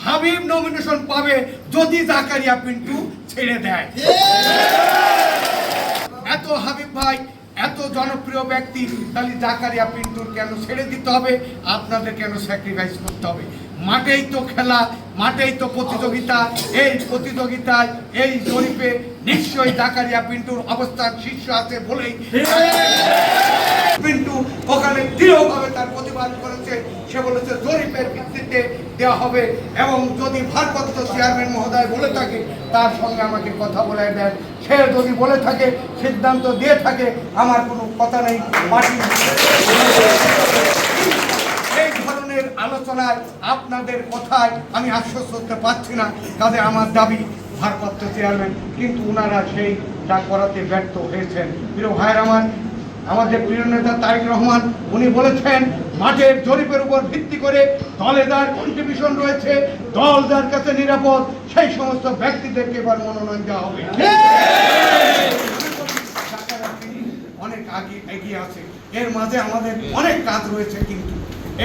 Habib nomination পাবে যদি জাকারিয়া পিন্টু ছেড়ে দেয়। এত হাবিব ভাই এত জনপ্রিয় ব্যক্তি, তাহলে জাকারিয়া পিন্টুর কেন ছেড়ে দিতে হবে? আপনাদের কেন স্যাক্রিফাইস করতে হবে? মাঠেই তো খেলা, মাঠেই তো প্রতিযোগিতা। এই প্রতিযোগিতায় এই জরিপে নিশ্চয়ই জাকারিয়া পিন্টুর অবস্থান শীর্ষ আছে বলেই পিন্টু ওখানে দৃঢ়ভাবে তার প্রতিবাদ করেছে। সে বলেছে জরিপের ভিত্তিতে দেওয়া হবে, এবং যদি ভারপ্রাপ্ত চেয়ারম্যান মহোদয় বলে থাকে তার সঙ্গে আমাকে কথা বলে দেন। সে যদি বলে থাকে, সিদ্ধান্ত দিয়ে থাকে, আমার কোনো কথা নেই। এই ধরনের আলোচনায় আপনাদের কথায় আমি আশ্বস্ত হতে পারছি না। কাজে আমার দাবি ভারপ্রাপ্ত চেয়ারম্যান, কিন্তু ওনারা সেই যা করাতে ব্যর্থ হয়েছেন। প্রিয় ভাইয়ের আমাদের প্রিয় নেতা তারেক রহমান উনি বলেছেন মাঠের জরিপের উপর ভিত্তি করে দলে যার কন্ট্রিবিউশন রয়েছে, দল যার কাছে নিরাপদ, সেই সমস্ত ব্যক্তিদেরকে এবার মনোনয়ন দেওয়া হবে। অনেক আগে এগিয়ে আছে, এর মাঝে আমাদের অনেক কাজ রয়েছে, কিন্তু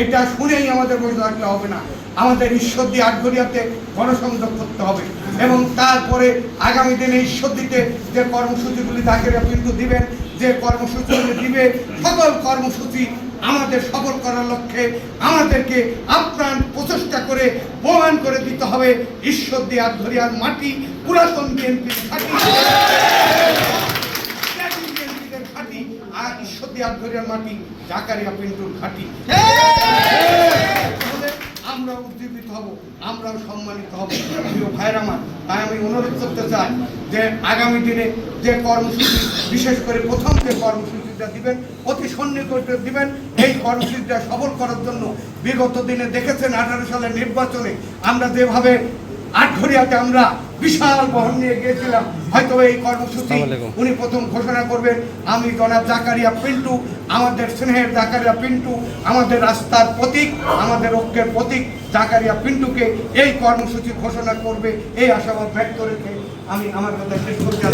এটা শুনেই আমাদের বসে থাকলে হবে না। আমাদের ঈশ্বরদী আটঘরিয়াতে গণসংযোগ করতে হবে, এবং তারপরে আগামী দিনে ঈশ্বরদীতে যে কর্মসূচিগুলি জাকারিয়া পিন্টু দিবেন, যে কর্মসূচিগুলি দিবে, সকল কর্মসূচি আমাদের সফল করার লক্ষ্যে আমাদেরকে আপ্রাণ প্রচেষ্টা করে প্রমাণ করে দিতে হবে ঈশ্বরদী আটঘরিয়ার মাটি পুরাতন বিএনপির ঘাঁটি, আর ঈশ্বরদী আটঘরিয়ার মাটি জাকারিয়া পিন্টুর ঘাঁটি। আমরা উজ্জীবিত হব, আমরাও সম্মানিত হব। প্রিয় ভাইয়ের আমার, তাই আমি অনুরোধ করতে চাই যে আগামী দিনে যে কর্মসূচি, বিশেষ করে প্রথম যে কর্মসূচিটা দিবেন, অতি সন্নিকটে দিবেন। এই কর্মসূচিটা সফল করার জন্য বিগত দিনে দেখেছেন 18 সালের নির্বাচনে আমরা যেভাবে আটঘরিয়াতে আমরা বিশাল বহন নিয়ে গিয়েছিলাম। হয়তো এই কর্মসূচি উনি প্রথম ঘোষণা করবেন। আমি জনাব জাকারিয়া পিন্টু, আমাদের স্নেহের জাকারিয়া পিন্টু, আমাদের রাস্তার প্রতীক, আমাদের ঐক্যের প্রতীক জাকারিয়া পিন্টুকে এই কর্মসূচি ঘোষণা করবে, এই আশাবাদ ব্যক্ত রেখে আমি আমার কথা শেষ করতে